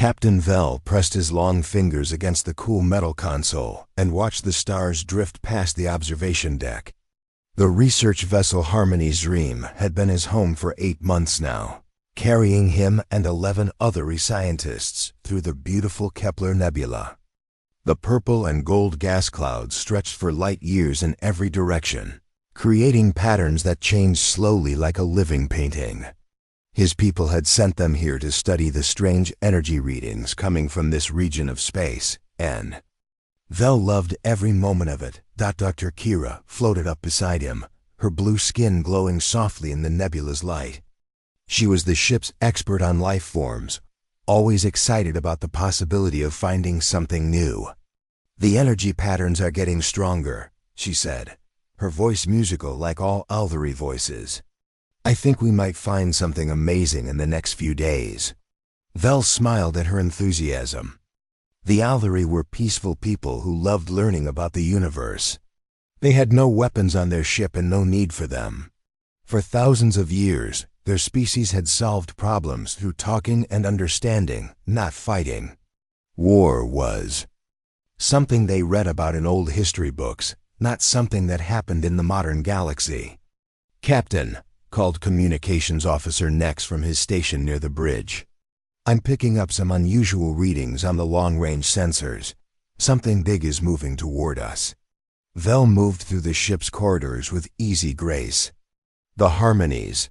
Captain Vel pressed his long fingers against the cool metal console and watched the stars drift past the observation deck. The research vessel Harmony's Dream had been his home for 8 months now, carrying him and 11 other scientists through the beautiful Kepler Nebula. The purple and gold gas clouds stretched for light years in every direction, creating patterns that changed slowly like a living painting. His people had sent them here to study the strange energy readings coming from this region of space, and Vel loved every moment of it. Dr. Kira floated up beside him, her blue skin glowing softly in the nebula's light. She was the ship's expert on life forms, always excited about the possibility of finding something new. "The energy patterns are getting stronger," she said, her voice musical like all Alvari voices. "I think we might find something amazing in the next few days." Vel smiled at her enthusiasm. The Alvari were peaceful people who loved learning about the universe. They had no weapons on their ship and no need for them. For thousands of years, their species had solved problems through talking and understanding, not fighting. War was something they read about in old history books, not something that happened in the modern galaxy. "Captain," called Communications Officer Nex from his station near the bridge. "I'm picking up some unusual readings on the long-range sensors. Something big is moving toward us." Vel moved through the ship's corridors with easy grace. The Harmony's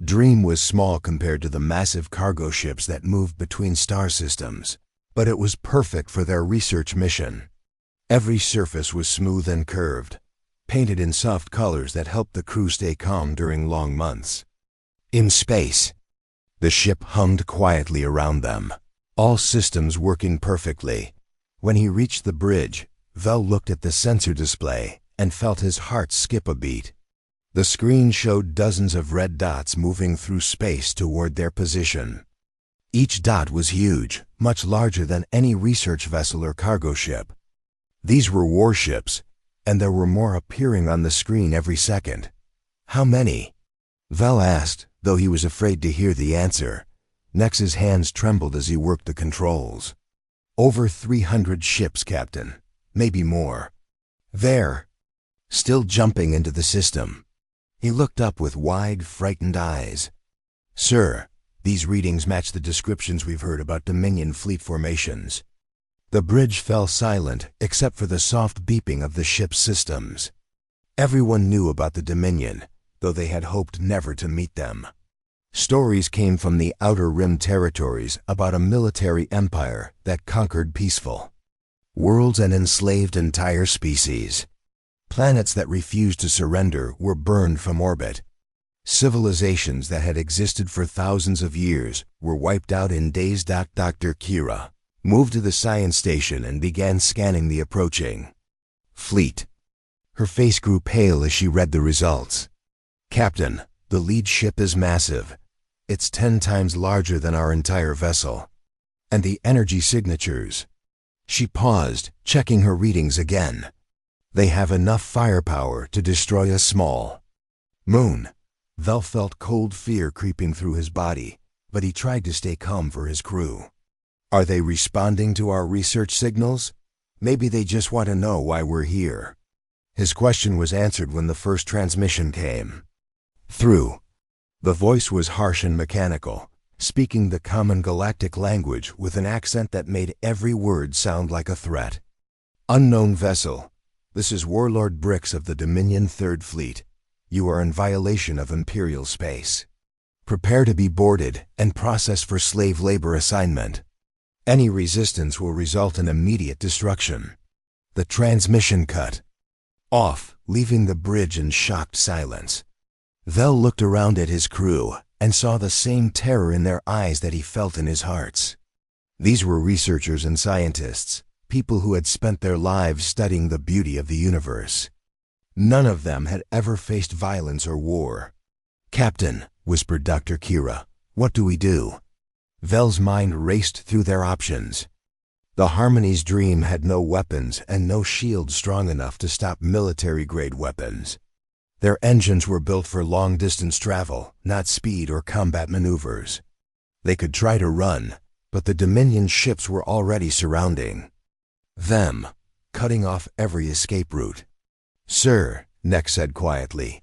Dream was small compared to the massive cargo ships that moved between star systems, but it was perfect for their research mission. Every surface was smooth and curved, painted in soft colors that helped the crew stay calm during long months. In space, the ship hummed quietly around them, all systems working perfectly. When he reached the bridge, Vel looked at the sensor display and felt his heart skip a beat. The screen showed dozens of red dots moving through space toward their position. Each dot was huge, much larger than any research vessel or cargo ship. These were warships, and there were more appearing on the screen every second. "How many?" Vel asked, though he was afraid to hear the answer. Nex's hands trembled as he worked the controls. "Over 300 ships, Captain. Maybe more. There." Still jumping into the system. He looked up with wide, frightened eyes. "Sir, these readings match the descriptions we've heard about Dominion fleet formations." The bridge fell silent except for the soft beeping of the ship's systems. Everyone knew about the Dominion, though they had hoped never to meet them. Stories came from the Outer Rim territories about a military empire that conquered peaceful worlds and enslaved entire species. Planets that refused to surrender were burned from orbit. Civilizations that had existed for thousands of years were wiped out in days. Dr. Kira moved to the science station and began scanning the approaching fleet. Her face grew pale as she read the results. "Captain, the lead ship is massive. It's 10 times larger than our entire vessel. And the energy signatures." She paused, checking her readings again. "They have enough firepower to destroy a small moon." Vel felt cold fear creeping through his body, but he tried to stay calm for his crew. "Are they responding to our research signals? Maybe they just want to know why we're here." His question was answered when the first transmission came through. The voice was harsh and mechanical, speaking the common galactic language with an accent that made every word sound like a threat. "Unknown vessel. This is Warlord Brix of the Dominion 3rd Fleet. You are in violation of Imperial space. Prepare to be boarded and processed for slave labor assignment. Any resistance will result in immediate destruction." The transmission cut off, leaving the bridge in shocked silence. Vel looked around at his crew and saw the same terror in their eyes that he felt in his hearts. These were researchers and scientists, people who had spent their lives studying the beauty of the universe. None of them had ever faced violence or war. "Captain," whispered Dr. Kira, "what do we do?" Vel's mind raced through their options. The Harmony's Dream had no weapons and no shield strong enough to stop military-grade weapons. Their engines were built for long-distance travel, not speed or combat maneuvers. They could try to run, but the Dominion ships were already surrounding them, cutting off every escape route. "Sir," Nex said quietly,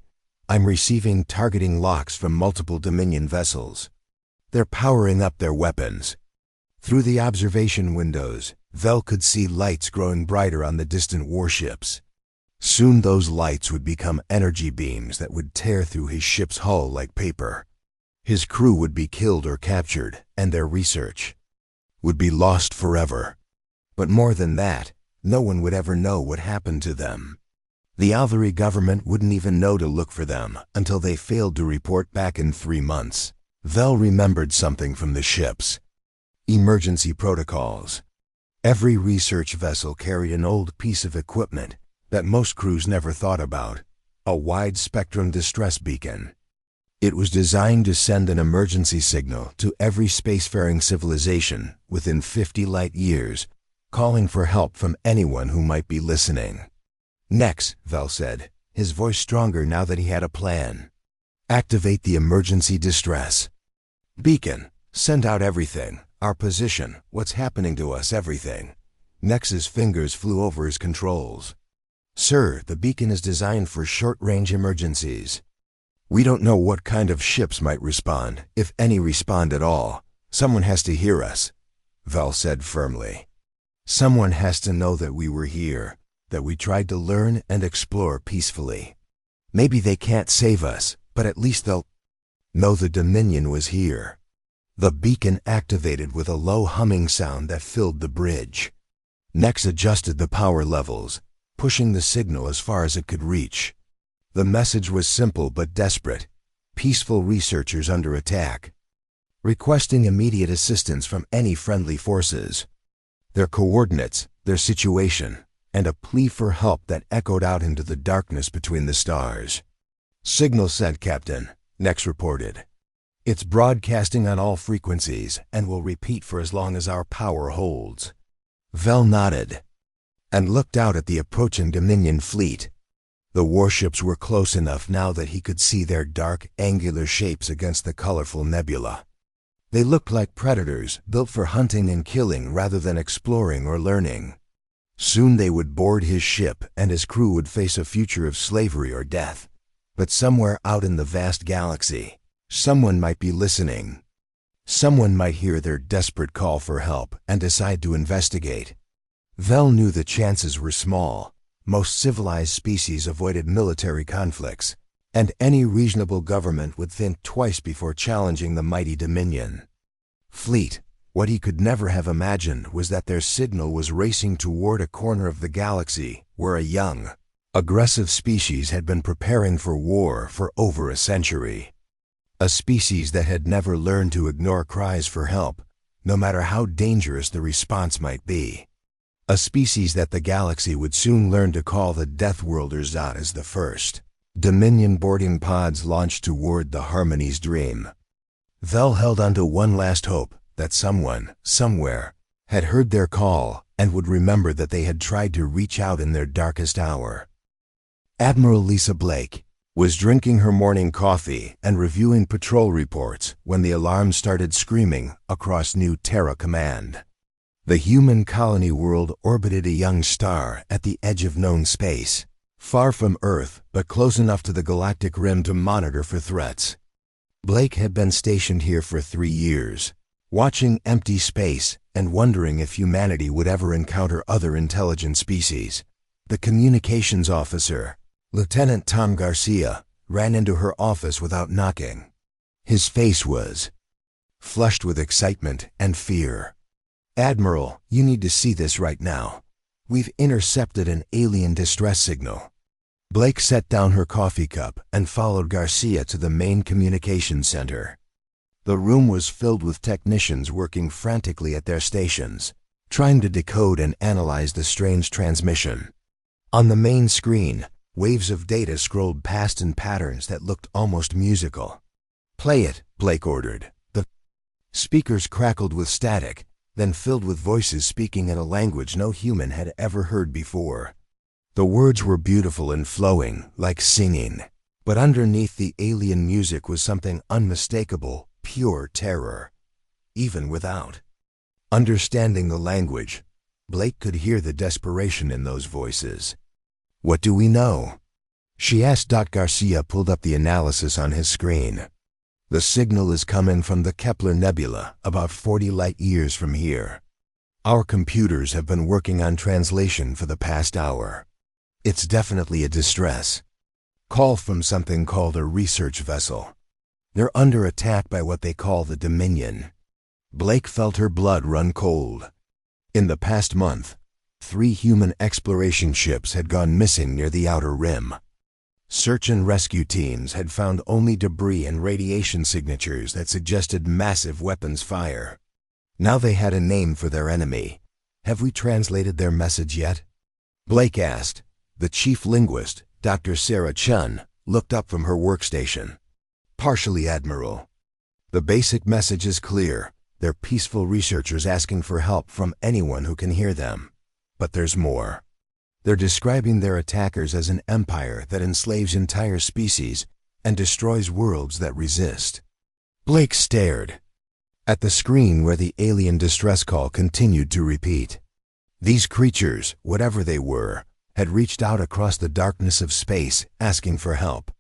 "I'm receiving targeting locks from multiple Dominion vessels. They're powering up their weapons." Through the observation windows, Vel could see lights growing brighter on the distant warships. Soon those lights would become energy beams that would tear through his ship's hull like paper. His crew would be killed or captured, and their research would be lost forever. But more than that, no one would ever know what happened to them. The Alvari government wouldn't even know to look for them until they failed to report back in 3 months. Vel remembered something from the ships. Emergency protocols. Every research vessel carried an old piece of equipment that most crews never thought about, a wide-spectrum distress beacon. It was designed to send an emergency signal to every spacefaring civilization within 50 light years, calling for help from anyone who might be listening. "Nex," Vel said, his voice stronger now that he had a plan. "Activate the emergency distress beacon. Send out everything. Our position, what's happening to us, everything." Nex's fingers flew over his controls. "Sir, the beacon is designed for short-range emergencies. We don't know what kind of ships might respond, if any respond at all. Someone has to hear us," Vel said firmly. "Someone has to know that we were here, that we tried to learn and explore peacefully. Maybe they can't save us, but at least they'll know the Dominion was here." The beacon activated with a low humming sound that filled the bridge. Nex adjusted the power levels, pushing the signal as far as it could reach. The message was simple but desperate. Peaceful researchers under attack, requesting immediate assistance from any friendly forces. Their coordinates, their situation, and a plea for help that echoed out into the darkness between the stars. "Signal sent, Captain," Nex reported. "It's broadcasting on all frequencies and will repeat for as long as our power holds." Vel nodded and looked out at the approaching Dominion fleet. The warships were close enough now that he could see their dark, angular shapes against the colorful nebula. They looked like predators built for hunting and killing rather than exploring or learning. Soon they would board his ship and his crew would face a future of slavery or death. But somewhere out in the vast galaxy, someone might be listening. Someone might hear their desperate call for help and decide to investigate. Vel knew the chances were small. Most civilized species avoided military conflicts, and any reasonable government would think twice before challenging the mighty Dominion fleet. What he could never have imagined was that their signal was racing toward a corner of the galaxy where a young, aggressive species had been preparing for war for over a century. A species that had never learned to ignore cries for help, no matter how dangerous the response might be. A species that the galaxy would soon learn to call the Deathworlders out as the first. Dominion boarding pods launched toward the Harmony's dream. Vel held onto one last hope, that someone, somewhere, had heard their call and would remember that they had tried to reach out in their darkest hour. Admiral Lisa Blake was drinking her morning coffee and reviewing patrol reports when the alarm started screaming across New Terra Command. The human colony world orbited a young star at the edge of known space, far from Earth but close enough to the galactic rim to monitor for threats. Blake had been stationed here for 3 years, watching empty space and wondering if humanity would ever encounter other intelligent species. The communications officer, Lieutenant Tom Garcia, ran into her office without knocking. His face was flushed with excitement and fear. "Admiral, you need to see this right now. We've intercepted an alien distress signal." Blake set down her coffee cup and followed Garcia to the main communications center. The room was filled with technicians working frantically at their stations, trying to decode and analyze the strange transmission. On the main screen, waves of data scrolled past in patterns that looked almost musical. "Play it," Blake ordered. The speakers crackled with static, then filled with voices speaking in a language no human had ever heard before. The words were beautiful and flowing, like singing, but underneath the alien music was something unmistakable, pure terror. Even without Understanding the language, Blake could hear the desperation in those voices. "What do we know?" she asked. Garcia pulled up the analysis on his screen. "The signal is coming from the Kepler Nebula, about 40 light-years from here. Our computers have been working on translation for the past hour. It's definitely a distress call from something called a research vessel. They're under attack by what they call the Dominion." Blake felt her blood run cold. In the past month, 3 human exploration ships had gone missing near the Outer Rim. Search and rescue teams had found only debris and radiation signatures that suggested massive weapons fire. Now they had a name for their enemy. "Have we translated their message yet?" Blake asked. The chief linguist, Dr. Sarah Chun, looked up from her workstation. "Partially, Admiral. The basic message is clear. They're peaceful researchers asking for help from anyone who can hear them. But there's more. They're describing their attackers as an empire that enslaves entire species and destroys worlds that resist." Blake stared at the screen where the alien distress call continued to repeat. These creatures, whatever they were, had reached out across the darkness of space asking for help.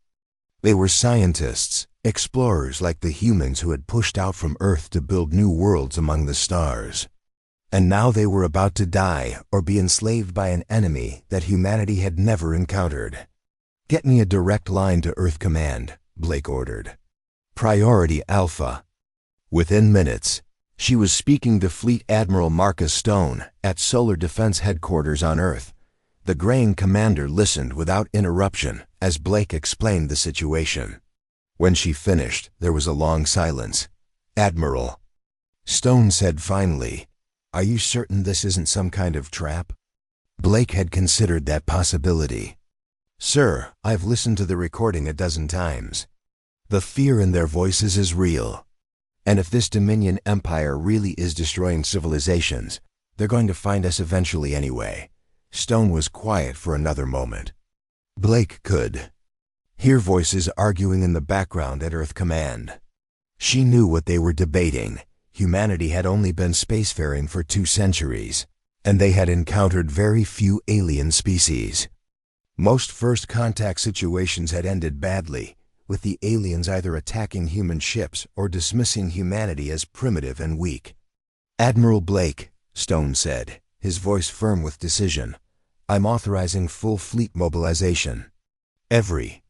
They were scientists, explorers like the humans who had pushed out from Earth to build new worlds among the stars. And now they were about to die or be enslaved by an enemy that humanity had never encountered. "Get me a direct line to Earth Command," Blake ordered. "Priority Alpha." Within minutes, she was speaking to Fleet Admiral Marcus Stone at Solar Defense Headquarters on Earth. The graying commander listened without interruption as Blake explained the situation. When she finished, there was a long silence. "Admiral," Stone said finally, "are you certain this isn't some kind of trap?" Blake had considered that possibility. "Sir, I've listened to the recording a dozen times. The fear in their voices is real. And if this Dominion Empire really is destroying civilizations, they're going to find us eventually anyway." Stone was quiet for another moment. Blake could hear voices arguing in the background at Earth Command. She knew what they were debating. Humanity had only been spacefaring for 2 centuries, and they had encountered very few alien species. Most first contact situations had ended badly, with the aliens either attacking human ships or dismissing humanity as primitive and weak. "Admiral Blake," Stone said, his voice firm with decision, "I'm authorizing full fleet mobilization. Every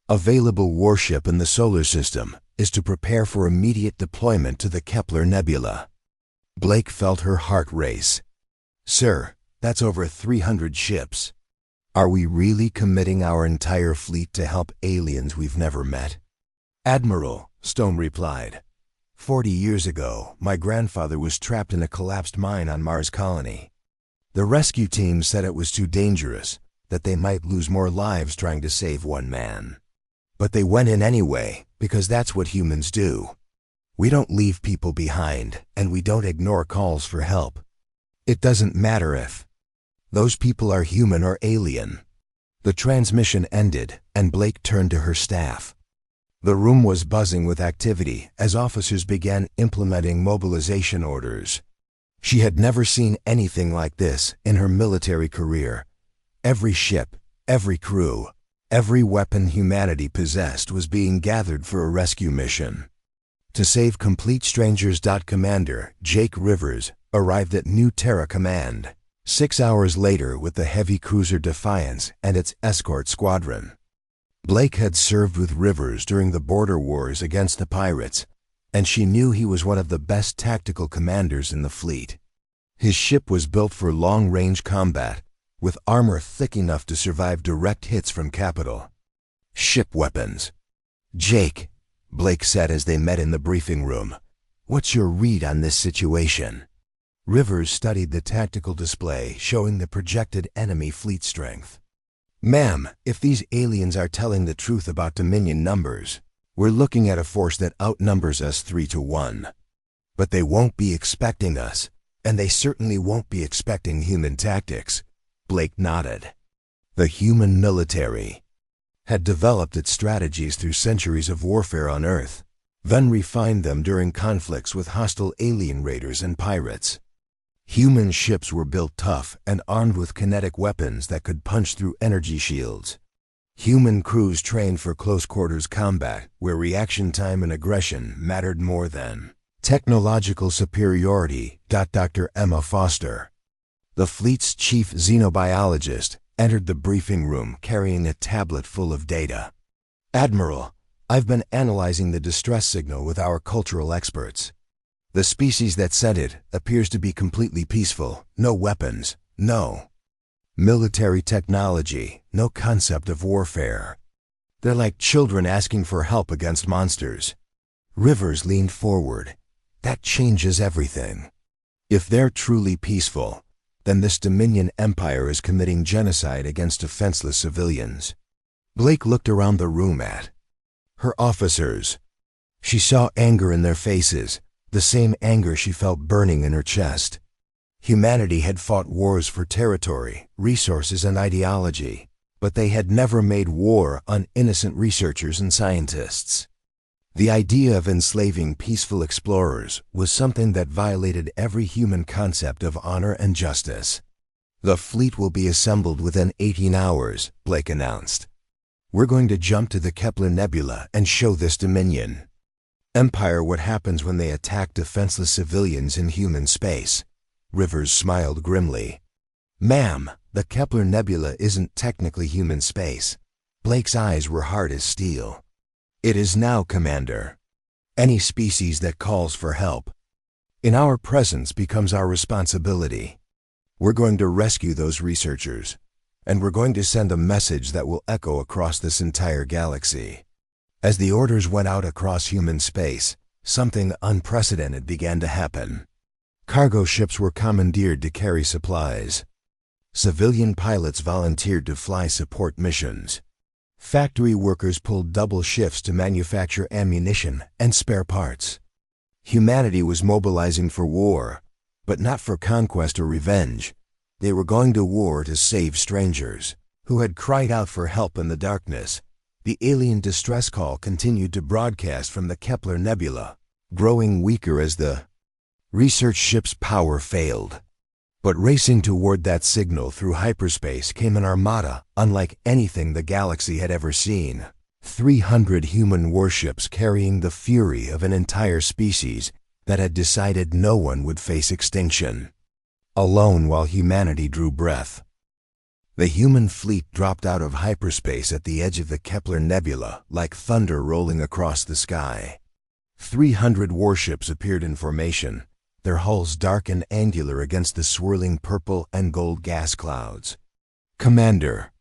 available warship in the solar system is to prepare for immediate deployment to the Kepler Nebula." Blake felt her heart race. "Sir, that's over 300 ships. Are we really committing our entire fleet to help aliens we've never met?" "Admiral," Stone replied, 40 years ago, my grandfather was trapped in a collapsed mine on Mars Colony. The rescue team said it was too dangerous, that they might lose more lives trying to save one man. But they went in anyway, because that's what humans do. We don't leave people behind, and we don't ignore calls for help. It doesn't matter if those people are human or alien." The transmission ended, and Blake turned to her staff. The room was buzzing with activity as officers began implementing mobilization orders. She had never seen anything like this in her military career. Every ship, every crew, every weapon humanity possessed was being gathered for a rescue mission. To save complete strangers. Commander Jake Rivers arrived at New Terra Command 6 hours later with the heavy cruiser Defiance and its escort squadron. Blake had served with Rivers during the border wars against the pirates, and she knew he was one of the best tactical commanders in the fleet. His ship was built for long-range combat, with armor thick enough to survive direct hits from capital ship weapons. "Jake," Blake said as they met in the briefing room, "what's your read on this situation?" Rivers studied the tactical display showing the projected enemy fleet strength. "Ma'am, if these aliens are telling the truth about Dominion numbers, we're looking at a force that outnumbers us 3-1. But they won't be expecting us, and they certainly won't be expecting human tactics." Blake nodded. The human military had developed its strategies through centuries of warfare on Earth. then refined them during conflicts with hostile alien raiders and pirates. Human ships were built tough and armed with kinetic weapons that could punch through energy shields. Human crews trained for close-quarters combat, where reaction time and aggression mattered more than technological superiority. Dr. Emma Foster, the fleet's chief xenobiologist, entered the briefing room carrying a tablet full of data. "Admiral, I've been analyzing the distress signal with our cultural experts. The species that sent it appears to be completely peaceful, no weapons, no military technology, no concept of warfare. They're like children asking for help against monsters." Rivers leaned forward. "That changes everything. If they're truly peaceful, then this Dominion Empire is committing genocide against defenseless civilians." Blake looked around the room at her officers. She saw anger in their faces, the same anger she felt burning in her chest. Humanity had fought wars for territory, resources, and ideology, but they had never made war on innocent researchers and scientists. The idea of enslaving peaceful explorers was something that violated every human concept of honor and justice. "The fleet will be assembled within 18 hours, Blake announced. "We're going to jump to the Kepler Nebula and show this Dominion Empire what happens when they attack defenseless civilians in human space." Rivers smiled grimly. "Ma'am, the Kepler Nebula isn't technically human space." Blake's eyes were hard as steel. "It is now, Commander. Any species that calls for help in our presence becomes our responsibility. We're going to rescue those researchers, and we're going to send a message that will echo across this entire galaxy." As the orders went out across human space, something unprecedented began to happen. Cargo ships were commandeered to carry supplies. Civilian pilots volunteered to fly support missions. Factory workers pulled double shifts to manufacture ammunition and spare parts. Humanity was mobilizing for war, but not for conquest or revenge. They were going to war to save strangers who had cried out for help in the darkness. The alien distress call continued to broadcast from the Kepler Nebula, growing weaker as the research ship's power failed. But racing toward that signal through hyperspace came an armada unlike anything the galaxy had ever seen. 300 human warships carrying the fury of an entire species that had decided no one would face extinction. Alone while humanity drew breath, the human fleet dropped out of hyperspace at the edge of the Kepler Nebula like thunder rolling across the sky. 300 warships appeared in formation, their hulls dark and angular against the swirling purple and gold gas clouds. "Commander."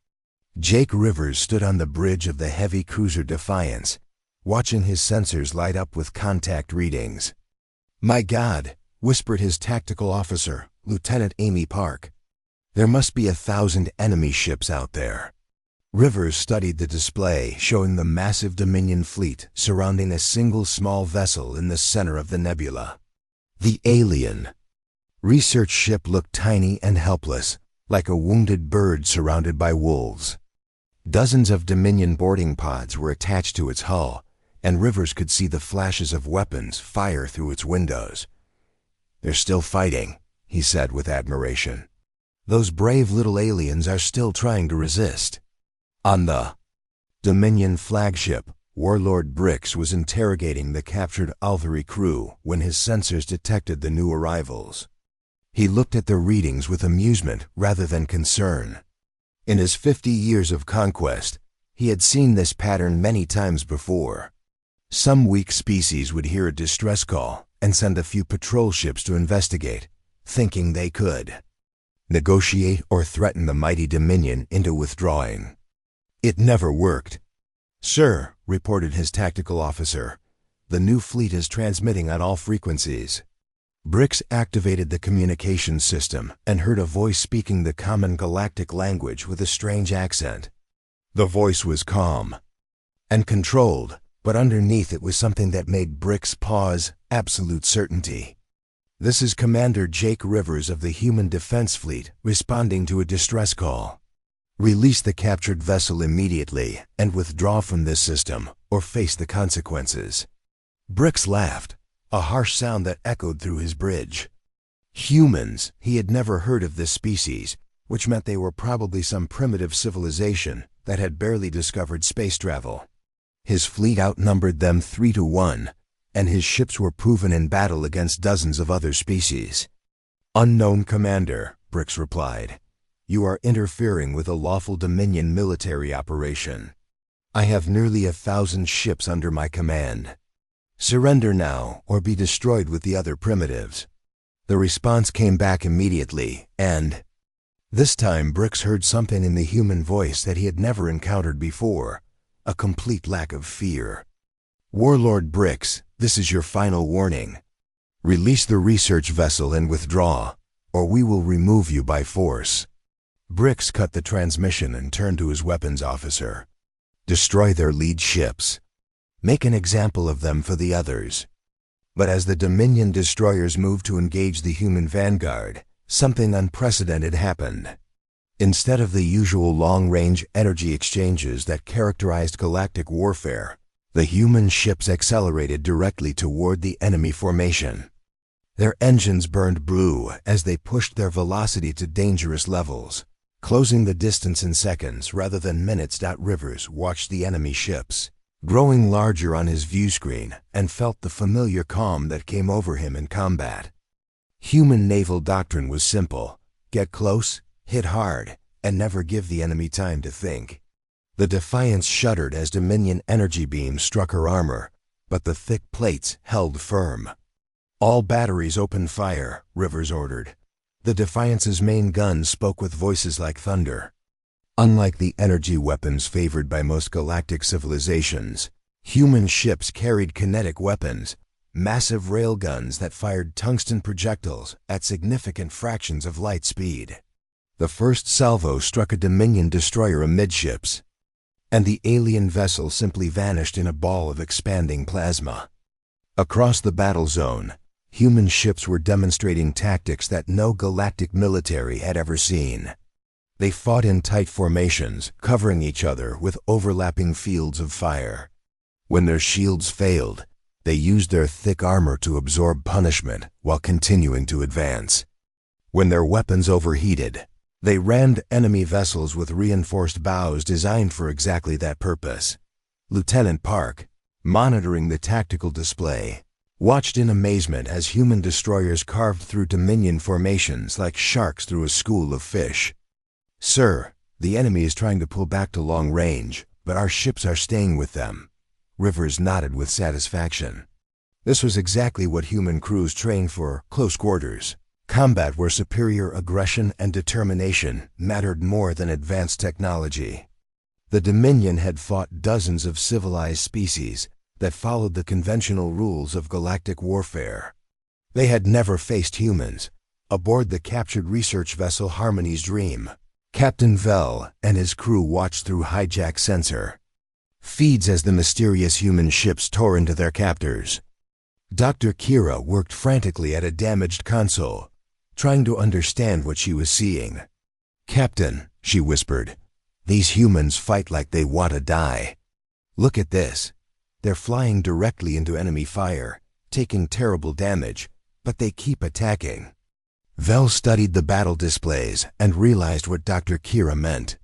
Jake Rivers stood on the bridge of the heavy cruiser Defiance, watching his sensors light up with contact readings. "My God," whispered his tactical officer, Lieutenant Amy Park. "There must be 1,000 enemy ships out there." Rivers studied the display showing the massive Dominion fleet surrounding a single small vessel in the center of the nebula. The alien research ship looked tiny and helpless, like a wounded bird surrounded by wolves. Dozens of Dominion boarding pods were attached to its hull, and Rivers could see the flashes of weapons fire through its windows. "They're still fighting," he said with admiration. "Those brave little aliens are still trying to resist." On the Dominion flagship, Warlord Brix was interrogating the captured Alvari crew when his sensors detected the new arrivals. He looked at the readings with amusement rather than concern. In his 50 years of conquest, he had seen this pattern many times before. Some weak species would hear a distress call and send a few patrol ships to investigate, thinking they could negotiate or threaten the mighty Dominion into withdrawing. It never worked. "Sir," reported his tactical officer, "the new fleet is transmitting on all frequencies." Brix activated the communications system and heard a voice speaking the common galactic language with a strange accent. The voice was calm and controlled, but underneath it was something that made Brix pause, absolute certainty. "This is Commander Jake Rivers of the Human Defense Fleet responding to a distress call. Release the captured vessel immediately and withdraw from this system or face the consequences." Bricks laughed, a harsh sound that echoed through his bridge. Humans, he had never heard of this species, which meant they were probably some primitive civilization that had barely discovered space travel. His fleet outnumbered them 3-1, and his ships were proven in battle against dozens of other species. "Unknown Commander," Bricks replied, "you are interfering with a lawful Dominion military operation. I have nearly 1,000 ships under my command. Surrender now or be destroyed with the other primitives." The response came back immediately, and this time Bricks heard something in the human voice that he had never encountered before, a complete lack of fear. "Warlord Bricks, this is your final warning. Release the research vessel and withdraw, or we will remove you by force." Bricks cut the transmission and turned to his weapons officer. "Destroy their lead ships. Make an example of them for the others." But as the Dominion destroyers moved to engage the human vanguard, something unprecedented happened. Instead of the usual long-range energy exchanges that characterized galactic warfare, the human ships accelerated directly toward the enemy formation. Their engines burned blue as they pushed their velocity to dangerous levels. Closing the distance in seconds rather than minutes. Rivers watched the enemy ships, growing larger on his view screen, and felt the familiar calm that came over him in combat. Human naval doctrine was simple: get close, hit hard, and never give the enemy time to think. The Defiance shuddered as Dominion energy beams struck her armor, but the thick plates held firm. "All batteries open fire," Rivers ordered. The Defiance's main guns spoke with voices like thunder. Unlike the energy weapons favored by most galactic civilizations, human ships carried kinetic weapons, massive railguns that fired tungsten projectiles at significant fractions of light speed. The first salvo struck a Dominion destroyer amidships, and the alien vessel simply vanished in a ball of expanding plasma. Across the battle zone, human ships were demonstrating tactics that no galactic military had ever seen. They fought in tight formations, covering each other with overlapping fields of fire. When their shields failed, they used their thick armor to absorb punishment while continuing to advance. When their weapons overheated, they rammed enemy vessels with reinforced bows designed for exactly that purpose. Lieutenant Park, monitoring the tactical display, watched in amazement as human destroyers carved through Dominion formations like sharks through a school of fish. "Sir, the enemy is trying to pull back to long range, but our ships are staying with them." Rivers nodded with satisfaction. This was exactly what human crews trained for: close quarters, combat where superior aggression and determination mattered more than advanced technology. The Dominion had fought dozens of civilized species that followed the conventional rules of galactic warfare. They had never faced humans. Aboard the captured research vessel Harmony's Dream, Captain Vell and his crew watched through hijack sensor feeds as the mysterious human ships tore into their captors. Dr. Kira worked frantically at a damaged console, trying to understand what she was seeing. "Captain," she whispered, "these humans fight like they want to die. Look at this. They're flying directly into enemy fire, taking terrible damage, but they keep attacking." Vell studied the battle displays and realized what Dr. Kira meant.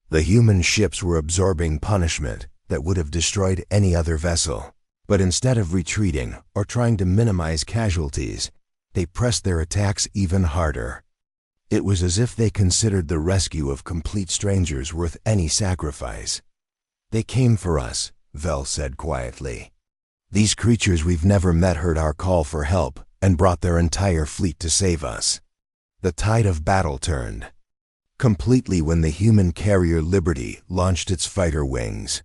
The human ships were absorbing punishment that would have destroyed any other vessel. But instead of retreating or trying to minimize casualties, they pressed their attacks even harder. It was as if they considered the rescue of complete strangers worth any sacrifice. "They came for us," Vell said quietly. "These creatures we've never met heard our call for help and brought their entire fleet to save us." The tide of battle turned completely when the human carrier Liberty launched its fighter wings.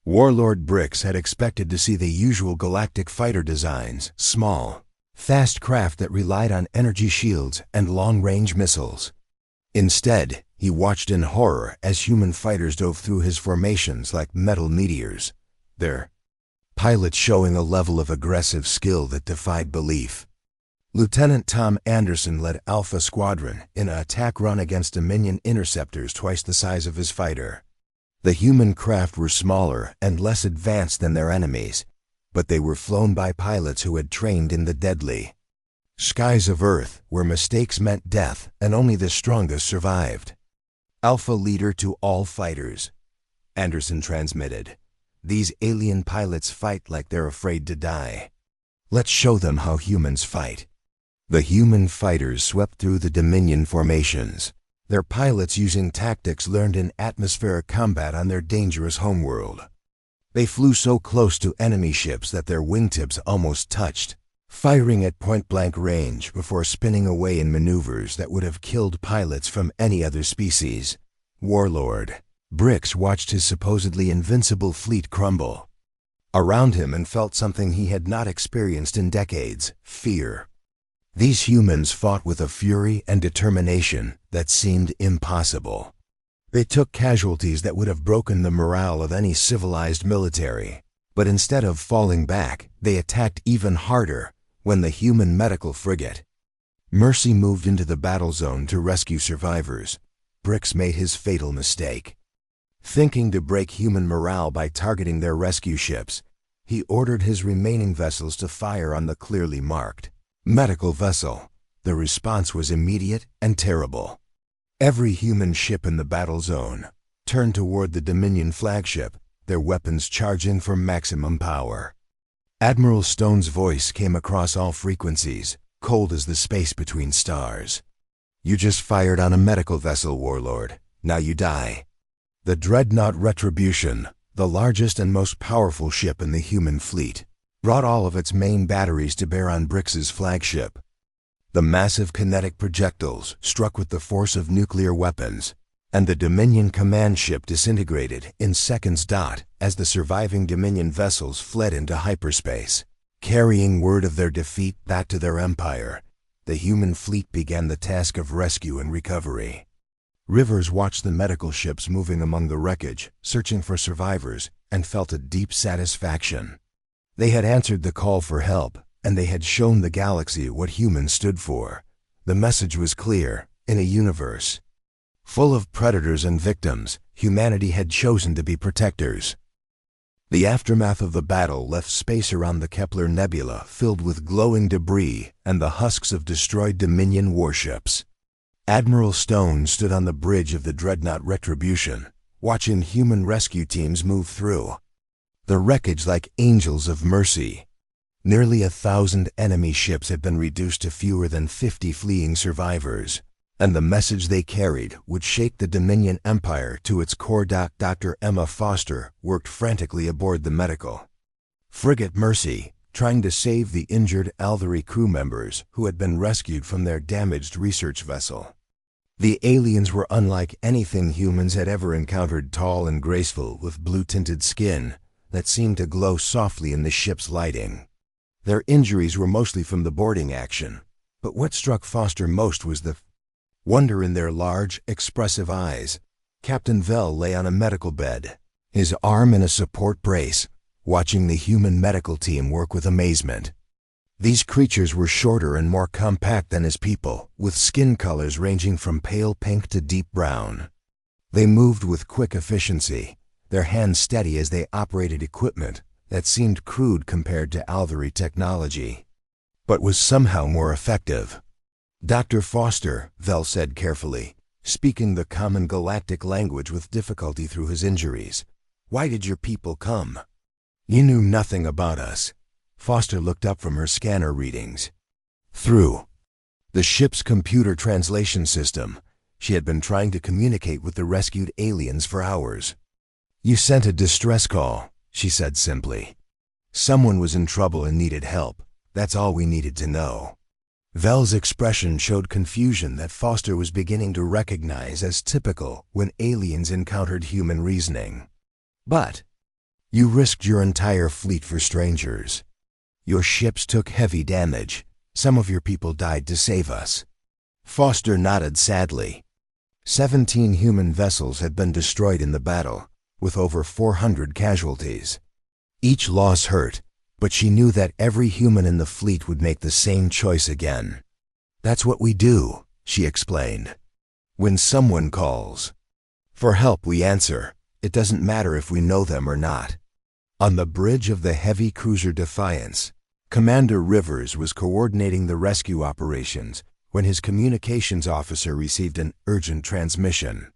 Warlord Bricks had expected to see the usual galactic fighter designs: small, fast craft that relied on energy shields and long-range missiles. Instead, he watched in horror as human fighters dove through his formations like metal meteors, their pilots showing a level of aggressive skill that defied belief. Lieutenant Tom Anderson led Alpha Squadron in an attack run against Dominion interceptors twice the size of his fighter. The human craft were smaller and less advanced than their enemies, but they were flown by pilots who had trained in the deadly skies of Earth, where mistakes meant death and only the strongest survived. Alpha leader to all fighters, Anderson transmitted. These alien pilots fight like they're afraid to die. Let's show them how humans fight. The human fighters swept through the Dominion formations, their pilots using tactics learned in atmospheric combat on their dangerous homeworld. They flew so close to enemy ships that their wingtips almost touched, firing at point-blank range before spinning away in maneuvers that would have killed pilots from any other species. Warlord Brix watched his supposedly invincible fleet crumble around him and felt something he had not experienced in decades: fear. These humans fought with a fury and determination that seemed impossible. They took casualties that would have broken the morale of any civilized military, but instead of falling back, they attacked even harder when the human medical frigate Mercy moved into the battle zone to rescue survivors. Brix made his fatal mistake. Thinking to break human morale by targeting their rescue ships, he ordered his remaining vessels to fire on the clearly marked medical vessel. The response was immediate and terrible. Every human ship in the battle zone turned toward the Dominion flagship, their weapons charging for maximum power. Admiral Stone's voice came across all frequencies, cold as the space between stars. "You just fired on a medical vessel, Warlord. Now you die." The dreadnought Retribution, the largest and most powerful ship in the human fleet, brought all of its main batteries to bear on Brix's flagship. The massive kinetic projectiles struck with the force of nuclear weapons, and the Dominion command ship disintegrated in seconds. As the surviving Dominion vessels fled into hyperspace, carrying word of their defeat back to their empire, the human fleet began the task of rescue and recovery. Rivers watched the medical ships moving among the wreckage, searching for survivors, and felt a deep satisfaction. They had answered the call for help, and they had shown the galaxy what humans stood for. The message was clear: in a universe full of predators and victims, humanity had chosen to be protectors. The aftermath of the battle left space around the Kepler Nebula filled with glowing debris and the husks of destroyed Dominion warships. Admiral Stone stood on the bridge of the dreadnought Retribution, watching human rescue teams move through the wreckage like angels of mercy. Nearly 1,000 enemy ships had been reduced to fewer than 50 fleeing survivors, and the message they carried would shake the Dominion Empire to its core. Dr. Emma Foster worked frantically aboard the medical frigate Mercy, trying to save the injured Alvari crew members who had been rescued from their damaged research vessel. The aliens were unlike anything humans had ever encountered: tall and graceful, with blue-tinted skin that seemed to glow softly in the ship's lighting. Their injuries were mostly from the boarding action, but what struck Foster most was the wonder in their large, expressive eyes. Captain Vell lay on a medical bed, his arm in a support brace, watching the human medical team work with amazement. These creatures were shorter and more compact than his people, with skin colors ranging from pale pink to deep brown. They moved with quick efficiency, their hands steady as they operated equipment that seemed crude compared to Alvari technology, but was somehow more effective. "Dr. Foster," Vell said carefully, speaking the common galactic language with difficulty through his injuries, "why did your people come?" "You knew nothing about us." Foster looked up from her scanner readings. Through the ship's computer translation system, she had been trying to communicate with the rescued aliens for hours. "You sent a distress call," she said simply. "Someone was in trouble and needed help. That's all we needed to know." Vell's expression showed confusion that Foster was beginning to recognize as typical when aliens encountered human reasoning. "But you risked your entire fleet for strangers. Your ships took heavy damage. Some of your people died to save us." Foster nodded sadly. 17 human vessels had been destroyed in the battle, with over 400 casualties. Each loss hurt, but she knew that every human in the fleet would make the same choice again. "That's what we do," she explained. "When someone calls for help, we answer. It doesn't matter if we know them or not." On the bridge of the heavy cruiser Defiance, Commander Rivers was coordinating the rescue operations when his communications officer received an urgent transmission.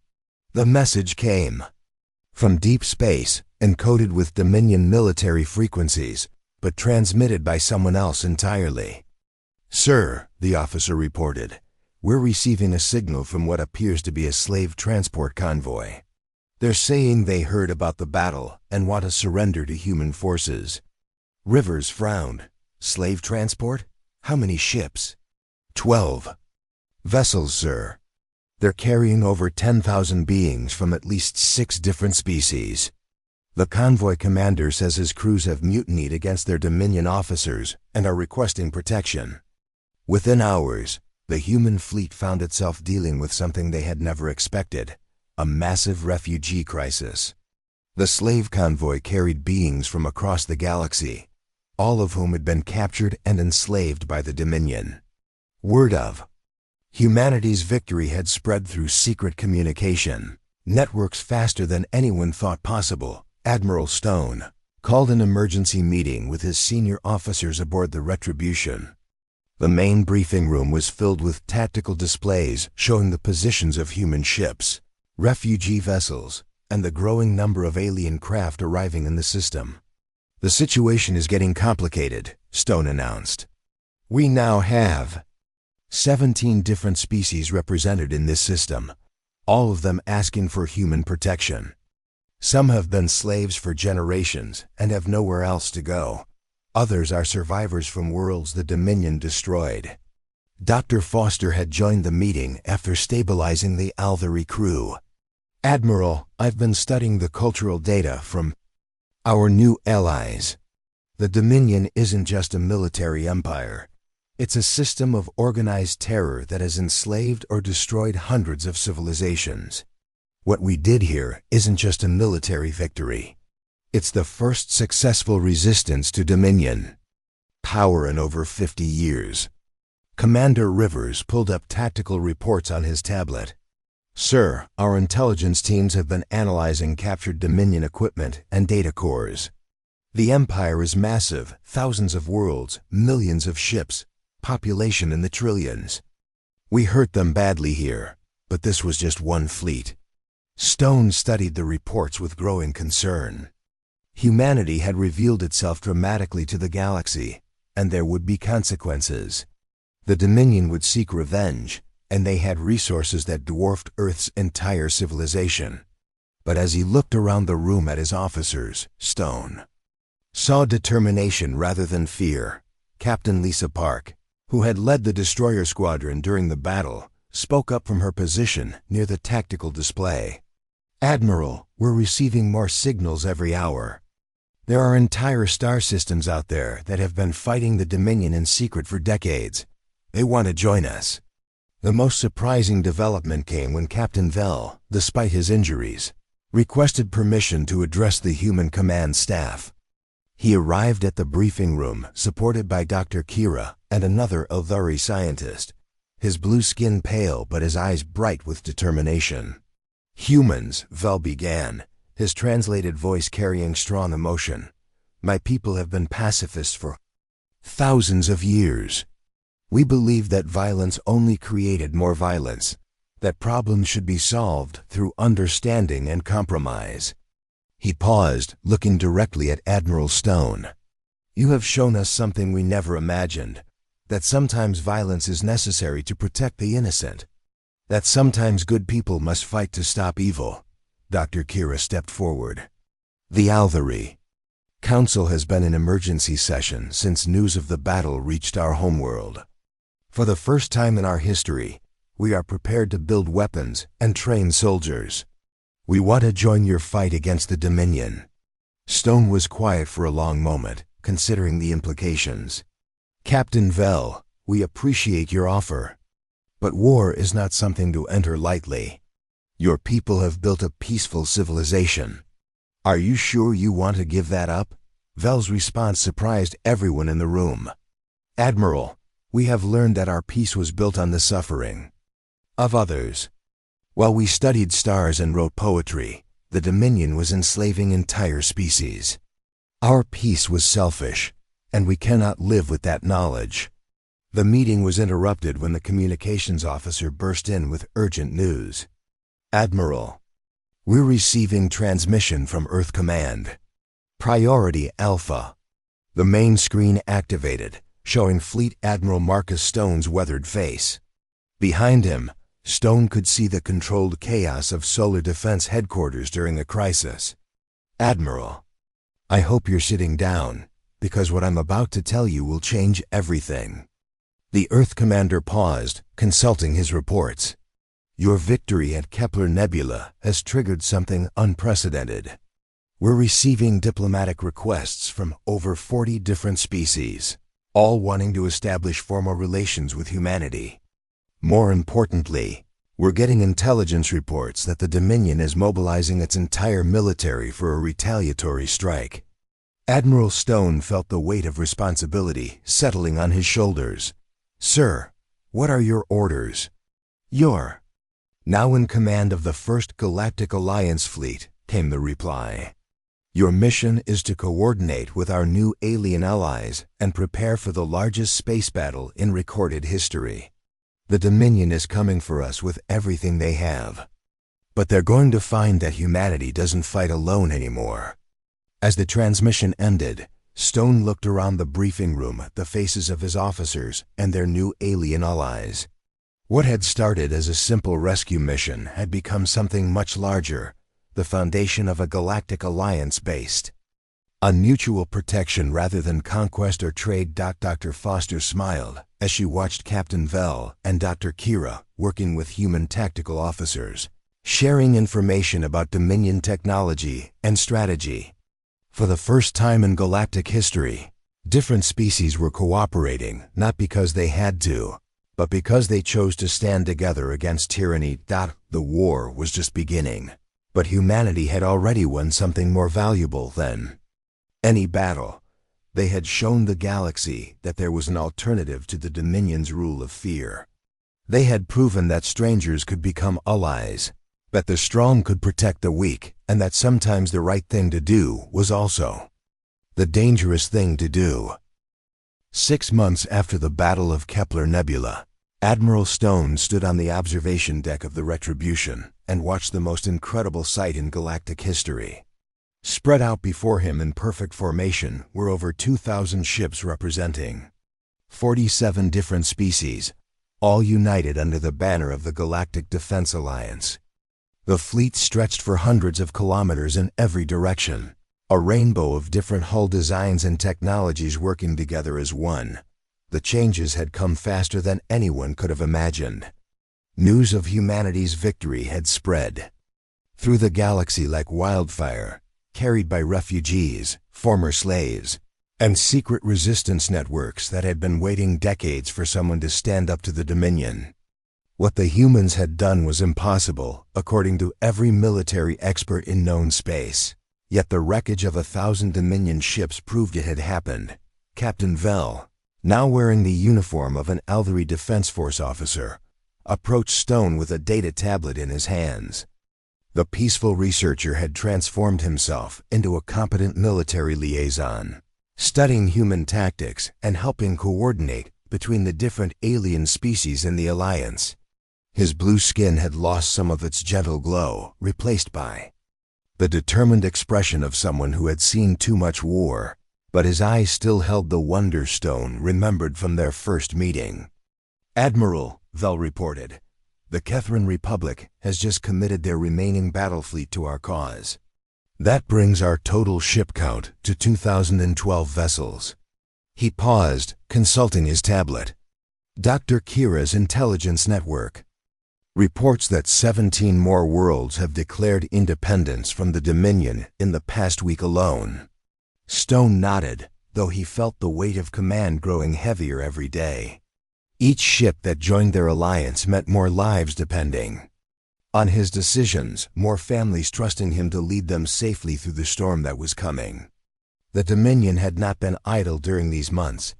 The message came from deep space, encoded with Dominion military frequencies, but transmitted by someone else entirely. "Sir," the officer reported, "we're receiving a signal from what appears to be a slave transport convoy. They're saying they heard about the battle and want to surrender to human forces." Rivers frowned. "Slave transport? How many ships?" 12 vessels, sir. They're carrying over 10,000 beings from at least 6 different species. The convoy commander says his crews have mutinied against their Dominion officers and are requesting protection. Within hours, the human fleet found itself dealing with something they had never expected: a massive refugee crisis. The slave convoy carried beings from across the galaxy, all of whom had been captured and enslaved by the Dominion. Word of humanity's victory had spread through secret communication networks faster than anyone thought possible. Admiral Stone called an emergency meeting with his senior officers aboard the Retribution. The main briefing room was filled with tactical displays showing the positions of human ships, refugee vessels, and the growing number of alien craft arriving in the system. "The situation is getting complicated," Stone announced. "We now have 17 different species represented in this system, all of them asking for human protection. Some have been slaves for generations and have nowhere else to go. Others are survivors from worlds the Dominion destroyed." Dr. Foster had joined the meeting after stabilizing the Alvari crew. "Admiral, I've been studying the cultural data from our new allies. The Dominion isn't just a military empire. It's a system of organized terror that has enslaved or destroyed hundreds of civilizations. What we did here isn't just a military victory. It's the first successful resistance to Dominion power in over 50 years. Commander Rivers pulled up tactical reports on his tablet. "Sir, our intelligence teams have been analyzing captured Dominion equipment and data cores. The Empire is massive, thousands of worlds, millions of ships, population in the trillions. We hurt them badly here, but this was just one fleet." Stone studied the reports with growing concern. Humanity had revealed itself dramatically to the galaxy, and there would be consequences. The Dominion would seek revenge, and they had resources that dwarfed Earth's entire civilization. But as he looked around the room at his officers, Stone saw determination rather than fear. Captain Lisa Park, who had led the destroyer squadron during the battle, spoke up from her position near the tactical display. "Admiral, we're receiving more signals every hour. There are entire star systems out there that have been fighting the Dominion in secret for decades. They want to join us." The most surprising development came when Captain Vell, despite his injuries, requested permission to address the human command staff. He arrived at the briefing room supported by Dr. Kira and another Elvari scientist, his blue skin pale but his eyes bright with determination. "Humans," Vell began, his translated voice carrying strong emotion. "My people have been pacifists for thousands of years. We believe that violence only created more violence, that problems should be solved through understanding and compromise." He paused, looking directly at Admiral Stone. "You have shown us something we never imagined, that sometimes violence is necessary to protect the innocent, that sometimes good people must fight to stop evil." Dr. Kira stepped forward. "The Alvari Council has been in emergency session since news of the battle reached our homeworld. For the first time in our history, we are prepared to build weapons and train soldiers. We want to join your fight against the Dominion." Stone was quiet for a long moment, considering the implications. "Captain Vell, we appreciate your offer. But war is not something to enter lightly. Your people have built a peaceful civilization. Are you sure you want to give that up?" Vell's response surprised everyone in the room. "Admiral, we have learned that our peace was built on the suffering of others. While we studied stars and wrote poetry, the Dominion was enslaving entire species. Our peace was selfish, and we cannot live with that knowledge. The meeting was interrupted when the communications officer burst in with urgent news. Admiral, we're receiving transmission from Earth Command. Priority Alpha. The main screen activated, showing Fleet Admiral Marcus Stone's weathered face. Behind him, Stone could see the controlled chaos of Solar Defense Headquarters during the crisis. Admiral, I hope you're sitting down, because what I'm about to tell you will change everything. The Earth Commander paused, consulting his reports. Your victory at Kepler Nebula has triggered something unprecedented. We're receiving diplomatic requests from over 40 different species, all wanting to establish formal relations with humanity. More importantly, we're getting intelligence reports that the Dominion is mobilizing its entire military for a retaliatory strike. Admiral Stone felt the weight of responsibility settling on his shoulders. Sir, what are your orders? You're now in command of the 1st Galactic Alliance Fleet, came the reply. Your mission is to coordinate with our new alien allies and prepare for the largest space battle in recorded history. The Dominion is coming for us with everything they have. But they're going to find that humanity doesn't fight alone anymore. As the transmission ended, Stone looked around the briefing room at the faces of his officers and their new alien allies. What had started as a simple rescue mission had become something much larger, the foundation of a galactic alliance based on mutual protection rather than conquest or trade. Dr. Foster smiled as she watched Captain Vell and Dr. Kira working with human tactical officers, sharing information about Dominion technology and strategy. For the first time in galactic history, different species were cooperating not because they had to, but because they chose to stand together against tyranny. The war was just beginning, but humanity had already won something more valuable than any battle. They had shown the galaxy that there was an alternative to the Dominion's rule of fear. They had proven that strangers could become allies, that the strong could protect the weak, and that sometimes the right thing to do was also the dangerous thing to do. 6 months after the Battle of Kepler Nebula, Admiral Stone stood on the observation deck of the Retribution and watched the most incredible sight in galactic history. Spread out before him in perfect formation were over 2,000 ships representing 47 different species, all united under the banner of the Galactic Defense Alliance. The fleet stretched for hundreds of kilometers in every direction, a rainbow of different hull designs and technologies working together as one. The changes had come faster than anyone could have imagined. News of humanity's victory had spread through the galaxy like wildfire, carried by refugees, former slaves, and secret resistance networks that had been waiting decades for someone to stand up to the Dominion. What the humans had done was impossible, according to every military expert in known space. Yet the wreckage of 1,000 Dominion ships proved it had happened. Captain Vell, now wearing the uniform of an Alvery Defense Force officer, approached Stone with a data tablet in his hands. The peaceful researcher had transformed himself into a competent military liaison, studying human tactics and helping coordinate between the different alien species in the Alliance. His blue skin had lost some of its gentle glow, replaced by the determined expression of someone who had seen too much war, but his eyes still held the wonder Stone remembered from their first meeting. Admiral, Vell reported, the Kethran Republic has just committed their remaining battle fleet to our cause. That brings our total ship count to 2,012 vessels. He paused, consulting his tablet. Dr. Kira's intelligence network reports that 17 more worlds have declared independence from the Dominion in the past week alone. Stone nodded, though he felt the weight of command growing heavier every day. Each ship that joined their alliance meant more lives depending on his decisions, more families trusting him to lead them safely through the storm that was coming. The Dominion had not been idle during these months.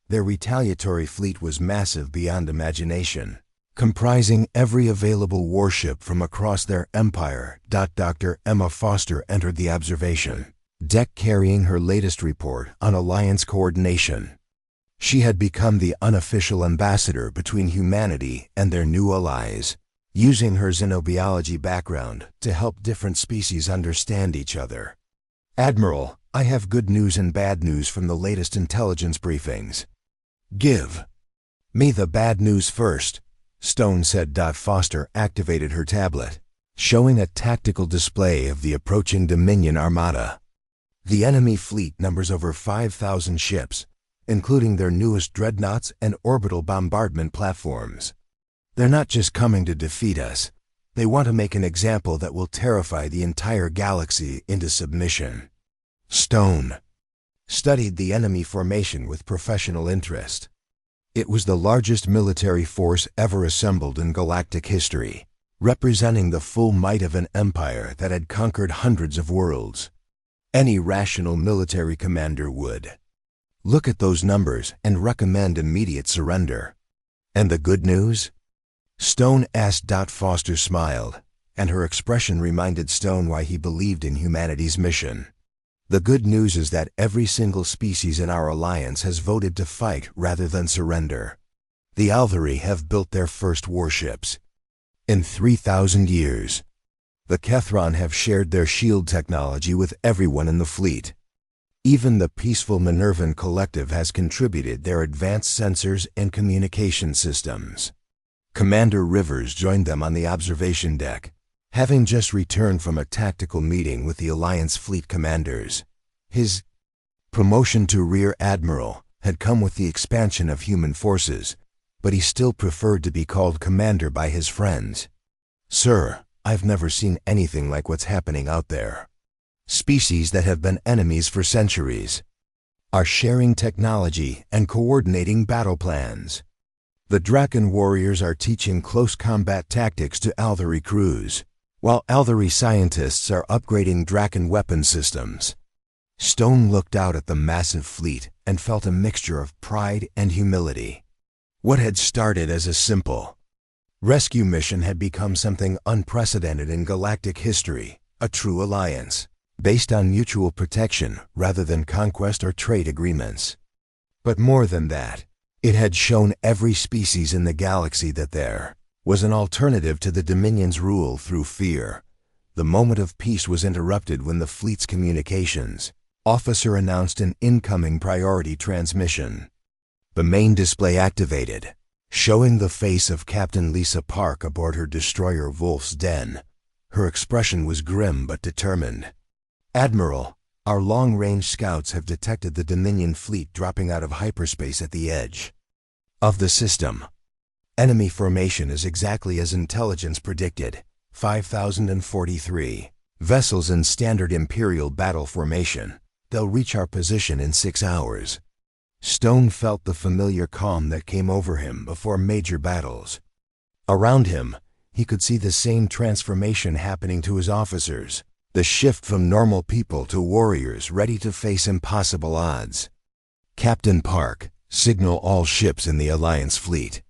Their retaliatory fleet was massive beyond imagination, comprising every available warship from across their empire. Dr. Emma Foster entered the observation deck carrying her latest report on alliance coordination. She had become the unofficial ambassador between humanity and their new allies, using her xenobiology background to help different species understand each other. Admiral, I have good news and bad news from the latest intelligence briefings. Give me the bad news first, Stone said. Foster activated her tablet, showing a tactical display of the approaching Dominion Armada. The enemy fleet numbers over 5,000 ships, including their newest dreadnoughts and orbital bombardment platforms. They're not just coming to defeat us. They want to make an example that will terrify the entire galaxy into submission. Stone studied the enemy formation with professional interest. It was the largest military force ever assembled in galactic history, representing the full might of an empire that had conquered hundreds of worlds. Any rational military commander would look at those numbers and recommend immediate surrender. And the good news? Stone asked. Foster smiled, and her expression reminded Stone why he believed in humanity's mission. The good news is that every single species in our alliance has voted to fight rather than surrender. The Alvari have built their first warships in 3,000 years. The Kethron have shared their shield technology with everyone in the fleet. Even the peaceful Minervan Collective has contributed their advanced sensors and communication systems. Commander Rivers joined them on the observation deck, having just returned from a tactical meeting with the Alliance fleet commanders. His promotion to Rear Admiral had come with the expansion of human forces, but he still preferred to be called Commander by his friends. Sir, I've never seen anything like what's happening out there. Species that have been enemies for centuries are sharing technology and coordinating battle plans. The Draken warriors are teaching close combat tactics to Alvari crews, while Alvari scientists are upgrading Draken weapon systems. Stone looked out at the massive fleet and felt a mixture of pride and humility. What had started as a simple rescue mission had become something unprecedented in galactic history, a true alliance, based on mutual protection rather than conquest or trade agreements. But more than that, it had shown every species in the galaxy that there was an alternative to the Dominion's rule through fear. The moment of peace was interrupted when the fleet's communications officer announced an incoming priority transmission. The main display activated, showing the face of Captain Lisa Park aboard her destroyer Wolf's Den. Her expression was grim but determined. Admiral, our long-range scouts have detected the Dominion fleet dropping out of hyperspace at the edge of the system. Enemy formation is exactly as intelligence predicted, 5,043 vessels in standard Imperial battle formation. They'll reach our position in 6 hours. Stone felt the familiar calm that came over him before major battles. Around him, he could see the same transformation happening to his officers, the shift from normal people to warriors ready to face impossible odds. Captain Park, signal all ships in the Alliance fleet,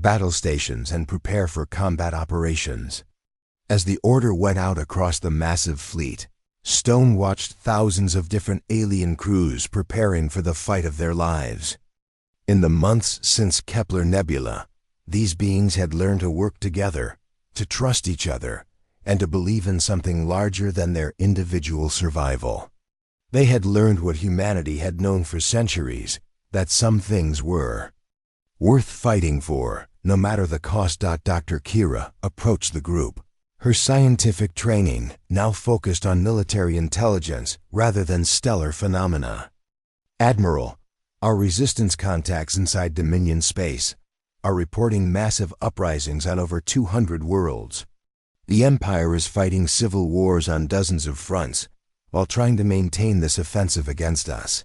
battle stations, and prepare for combat operations. As the order went out across the massive fleet, Stone watched thousands of different alien crews preparing for the fight of their lives. In the months since Kepler Nebula, these beings had learned to work together, to trust each other, and to believe in something larger than their individual survival. They had learned what humanity had known for centuries, that some things were worth fighting for, no matter the cost. Dr. Kira approached the group, her scientific training now focused on military intelligence rather than stellar phenomena. Admiral, our resistance contacts inside Dominion space are reporting massive uprisings on over 200 worlds. The Empire is fighting civil wars on dozens of fronts while trying to maintain this offensive against us.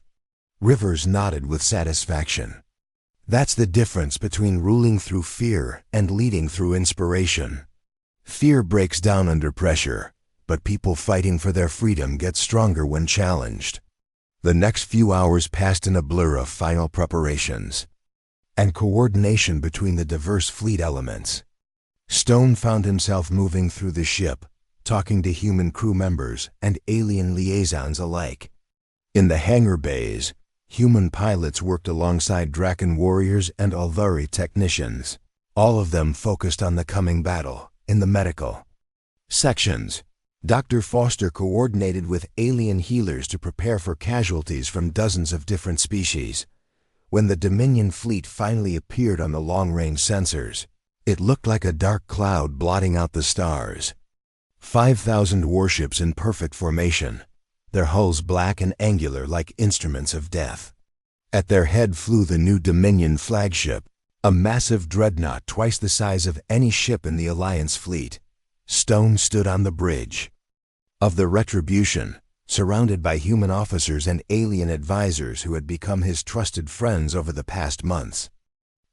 Rivers nodded with satisfaction. That's the difference between ruling through fear and leading through inspiration. Fear breaks down under pressure, but people fighting for their freedom get stronger when challenged. The next few hours passed in a blur of final preparations and coordination between the diverse fleet elements. Stone found himself moving through the ship, talking to human crew members and alien liaisons alike. In the hangar bays, human pilots worked alongside Draken warriors and Alvari technicians, all of them focused on the coming battle. In the medical sections, Dr. Foster coordinated with alien healers to prepare for casualties from dozens of different species. When the Dominion fleet finally appeared on the long-range sensors, it looked like a dark cloud blotting out the stars. 5,000 warships in perfect formation, their hulls black and angular like instruments of death. At their head flew the new Dominion flagship, a massive dreadnought twice the size of any ship in the Alliance fleet. Stone stood on the bridge of the Retribution, surrounded by human officers and alien advisors who had become his trusted friends over the past months.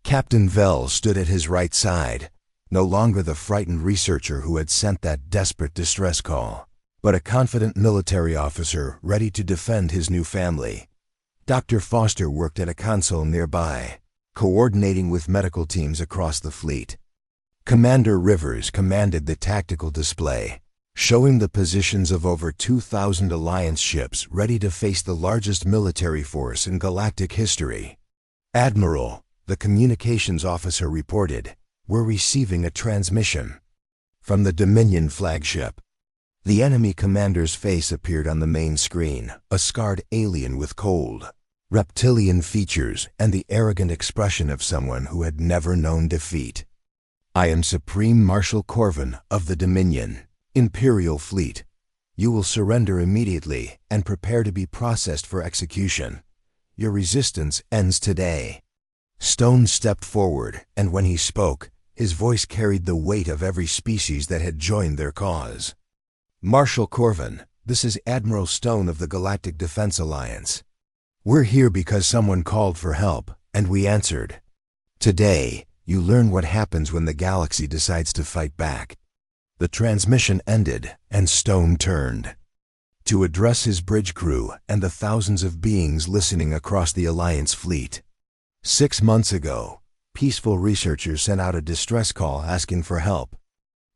Captain Vell stood at his right side, no longer the frightened researcher who had sent that desperate distress call, but a confident military officer ready to defend his new family. Dr. Foster worked at a console nearby, coordinating with medical teams across the fleet. Commander Rivers commanded the tactical display, showing the positions of over 2,000 Alliance ships ready to face the largest military force in galactic history. Admiral, the communications officer reported, "We're receiving a transmission from the Dominion flagship." The enemy commander's face appeared on the main screen, a scarred alien with cold, reptilian features and the arrogant expression of someone who had never known defeat. "I am Supreme Marshal Corvin of the Dominion Imperial Fleet. You will surrender immediately and prepare to be processed for execution. Your resistance ends today." Stone stepped forward, and when he spoke, his voice carried the weight of every species that had joined their cause. "Marshal Corvin, this is Admiral Stone of the Galactic Defense Alliance. We're here because someone called for help, and we answered. Today, you learn what happens when the galaxy decides to fight back." The transmission ended, and Stone turned to address his bridge crew and the thousands of beings listening across the Alliance fleet. 6 months ago, peaceful researchers sent out a distress call asking for help.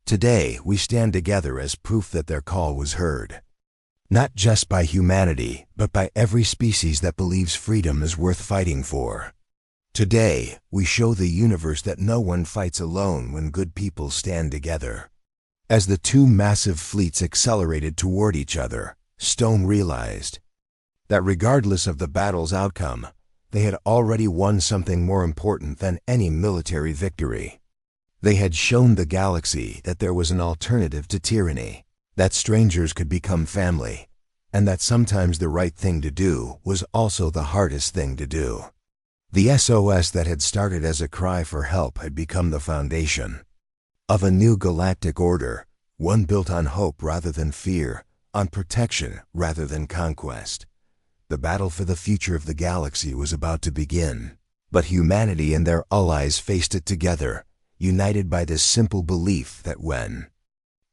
Today, we stand together as proof that their call was heard. Not just by humanity, but by every species that believes freedom is worth fighting for. Today, we show the universe that no one fights alone when good people stand together. As the two massive fleets accelerated toward each other, Stone realized that regardless of the battle's outcome, they had already won something more important than any military victory. They had shown the galaxy that there was an alternative to tyranny, that strangers could become family, and that sometimes the right thing to do was also the hardest thing to do. The SOS that had started as a cry for help had become the foundation of a new galactic order, one built on hope rather than fear, on protection rather than conquest. The battle for the future of the galaxy was about to begin, but humanity and their allies faced it together, united by this simple belief that when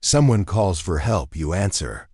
someone calls for help, you answer.